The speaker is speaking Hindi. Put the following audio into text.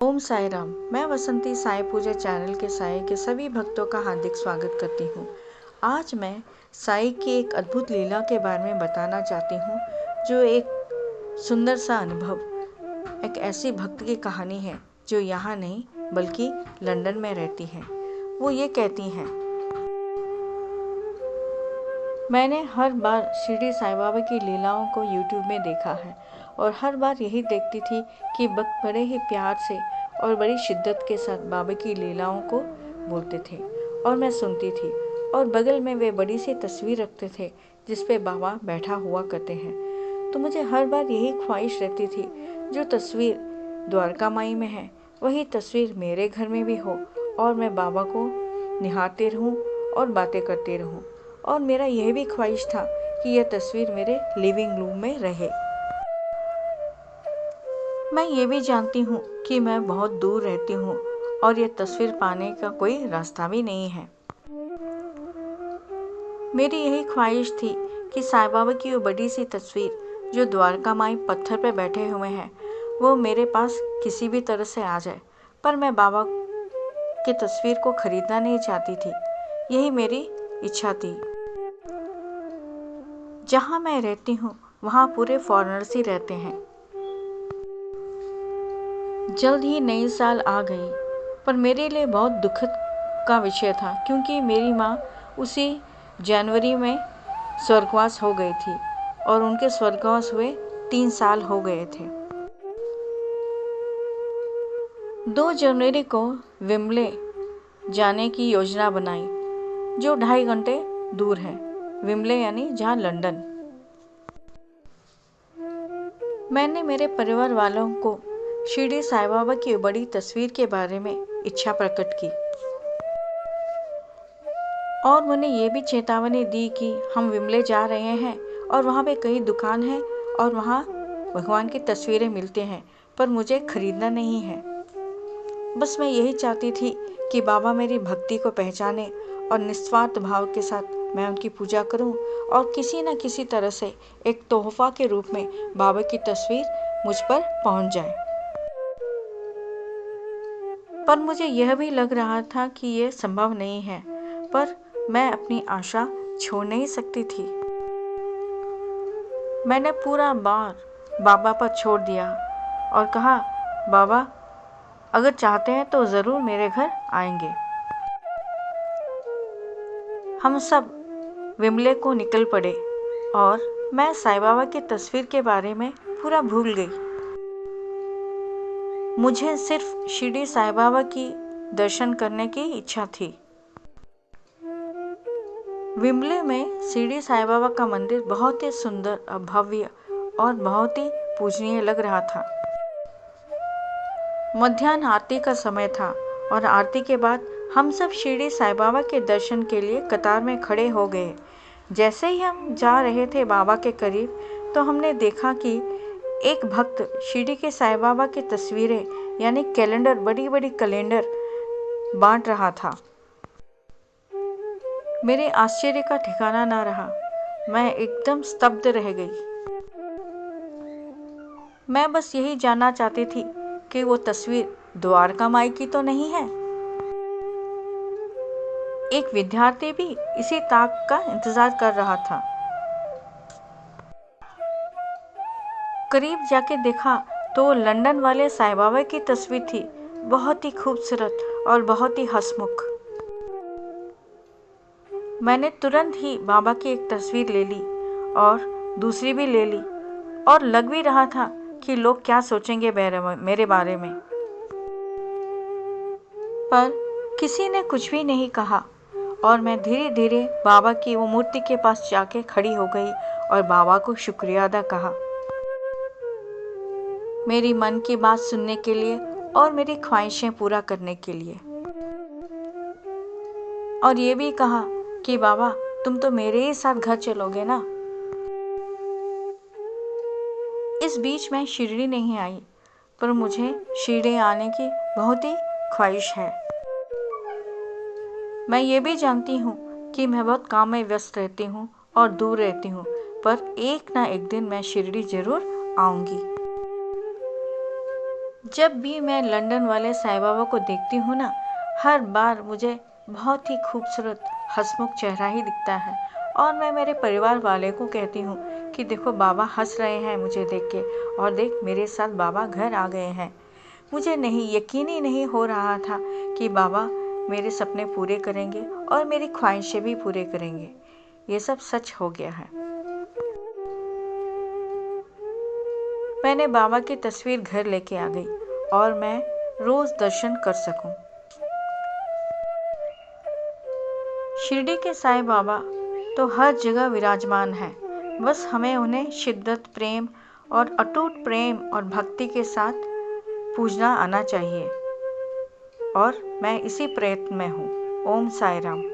ओम साई राम। मैं वसंती साई पूजा चैनल के साई के सभी भक्तों का हार्दिक स्वागत करती हूँ। आज मैं साई की एक अद्भुत लीला के बारे में बताना चाहती हूँ, जो एक सुंदर सा अनुभव, एक ऐसी भक्त की कहानी है जो यहाँ नहीं बल्कि लंदन में रहती है। वो ये कहती हैं, मैंने हर बार शिरडी साई बाबा की लीलाओं को यूट्यूब में देखा है और हर बार यही देखती थी कि भक्त बड़े ही प्यार से और बड़ी शिद्दत के साथ बाबा की लीलाओं को बोलते थे और मैं सुनती थी। और बगल में वे बड़ी सी तस्वीर रखते थे जिस पे बाबा बैठा हुआ करते हैं। तो मुझे हर बार यही ख्वाहिश रहती थी, जो तस्वीर द्वारका माई में है वही तस्वीर मेरे घर में भी हो और मैं बाबा को निहारते रहूं और बातें करते रहूं। और मेरा यह भी ख्वाहिश था कि यह तस्वीर मेरे लिविंग रूम में रहे। मैं ये भी जानती हूँ कि मैं बहुत दूर रहती हूँ और यह तस्वीर पाने का कोई रास्ता भी नहीं है। मेरी यही ख्वाहिश थी कि साईं बाबा की वो बड़ी सी तस्वीर जो द्वारका माई पत्थर पर बैठे हुए हैं, वो मेरे पास किसी भी तरह से आ जाए। पर मैं बाबा की तस्वीर को खरीदना नहीं चाहती थी, यही मेरी इच्छा थी। जहाँ मैं रहती हूँ वहाँ पूरे फॉरेनर्स ही रहते हैं। जल्द ही नई साल आ गई, पर मेरे लिए बहुत दुखद का विषय था, क्योंकि मेरी माँ उसी जनवरी में स्वर्गवास हो गई थी और उनके स्वर्गवास हुए 3 साल हो गए थे। 2 जनवरी को विम्बले जाने की योजना बनाई, जो 2.5 घंटे दूर है। विम्बले यानी जहाँ लंदन। मैंने मेरे परिवार वालों को शिरडी साई बाबा की बड़ी तस्वीर के बारे में इच्छा प्रकट की और उन्हें ये भी चेतावनी दी कि हम विम्बले जा रहे हैं और वहाँ पे कई दुकान है और वहाँ भगवान की तस्वीरें मिलते हैं, पर मुझे खरीदना नहीं है। बस मैं यही चाहती थी कि बाबा मेरी भक्ति को पहचाने और निस्वार्थ भाव के साथ मैं उनकी पूजा करूं और किसी न किसी तरह से एक तोहफा के रूप में बाबा की तस्वीर मुझ पर पहुंच जाए। पर मुझे यह भी लग रहा था कि यह संभव नहीं है, पर मैं अपनी आशा छोड़ नहीं सकती थी। मैंने पूरा बार बाबा पर छोड़ दिया और कहा, बाबा अगर चाहते हैं तो ज़रूर मेरे घर आएंगे। हम सब विम्बले को निकल पड़े और मैं साईं बाबा की तस्वीर के बारे में पूरा भूल गई। मुझे सिर्फ शिरडी साईं बाबा की दर्शन करने की इच्छा थी। विम्बले में शिरडी साईं बाबा का मंदिर बहुत ही सुंदर, भव्य और बहुत ही पूजनीय लग रहा था। मध्याह्न आरती का समय था और आरती के बाद हम सब शिरडी साईं बाबा के दर्शन के लिए कतार में खड़े हो गए। जैसे ही हम जा रहे थे बाबा के करीब, तो हमने देखा कि एक भक्त शिरडी के साईं बाबा की तस्वीरें यानी कैलेंडर, बड़ी बड़ी कैलेंडर बांट रहा था। मेरे आश्चर्य का ठिकाना ना रहा। मैं एकदम स्तब्ध रह गई। मैं बस यही जानना चाहती थी कि वो तस्वीर द्वारका माई की तो नहीं है। एक विद्यार्थी भी इसी ताक का इंतजार कर रहा था। करीब जाके देखा तो लंदन वाले साईं बाबा की तस्वीर थी, बहुत ही खूबसूरत और बहुत ही हंसमुख। मैंने तुरंत ही बाबा की एक तस्वीर ले ली और दूसरी भी ले ली और लग भी रहा था कि लोग क्या सोचेंगे मेरे बारे में। पर किसी ने कुछ भी नहीं कहा और मैं धीरे धीरे बाबा की वो मूर्ति के पास जाके खड़ी हो गई और बाबा को शुक्रिया अदा कहा, मेरी मन की बात सुनने के लिए और मेरी ख्वाहिशें पूरा करने के लिए। और ये भी कहा कि बाबा तुम तो मेरे ही साथ घर चलोगे ना। इस बीच मैं शिरडी नहीं आई, पर मुझे शिरडी आने की बहुत ही ख्वाहिश है। मैं ये भी जानती हूँ कि मैं बहुत काम में व्यस्त रहती हूँ और दूर रहती हूँ, पर एक ना एक दिन मैं शिरडी जरूर आऊंगी। जब भी मैं लंदन वाले साईं बाबा को देखती हूँ ना, हर बार मुझे बहुत ही खूबसूरत हंसमुख चेहरा ही दिखता है। और मैं मेरे परिवार वाले को कहती हूँ कि देखो बाबा हंस रहे हैं मुझे देख के, और देख मेरे साथ बाबा घर आ गए हैं। मुझे यकीन ही नहीं हो रहा था कि बाबा मेरे सपने पूरे करेंगे और मेरी ख्वाहिशें भी पूरे करेंगे। ये सब सच हो गया है। मैंने बाबा की तस्वीर घर लेके आ गई और मैं रोज दर्शन कर सकूं। शिरडी के साईं बाबा तो हर जगह विराजमान हैं। बस हमें उन्हें शिद्दत, प्रेम और अटूट प्रेम और भक्ति के साथ पूजना आना चाहिए। और मैं इसी प्रयत्न में हूँ। ओम साई राम।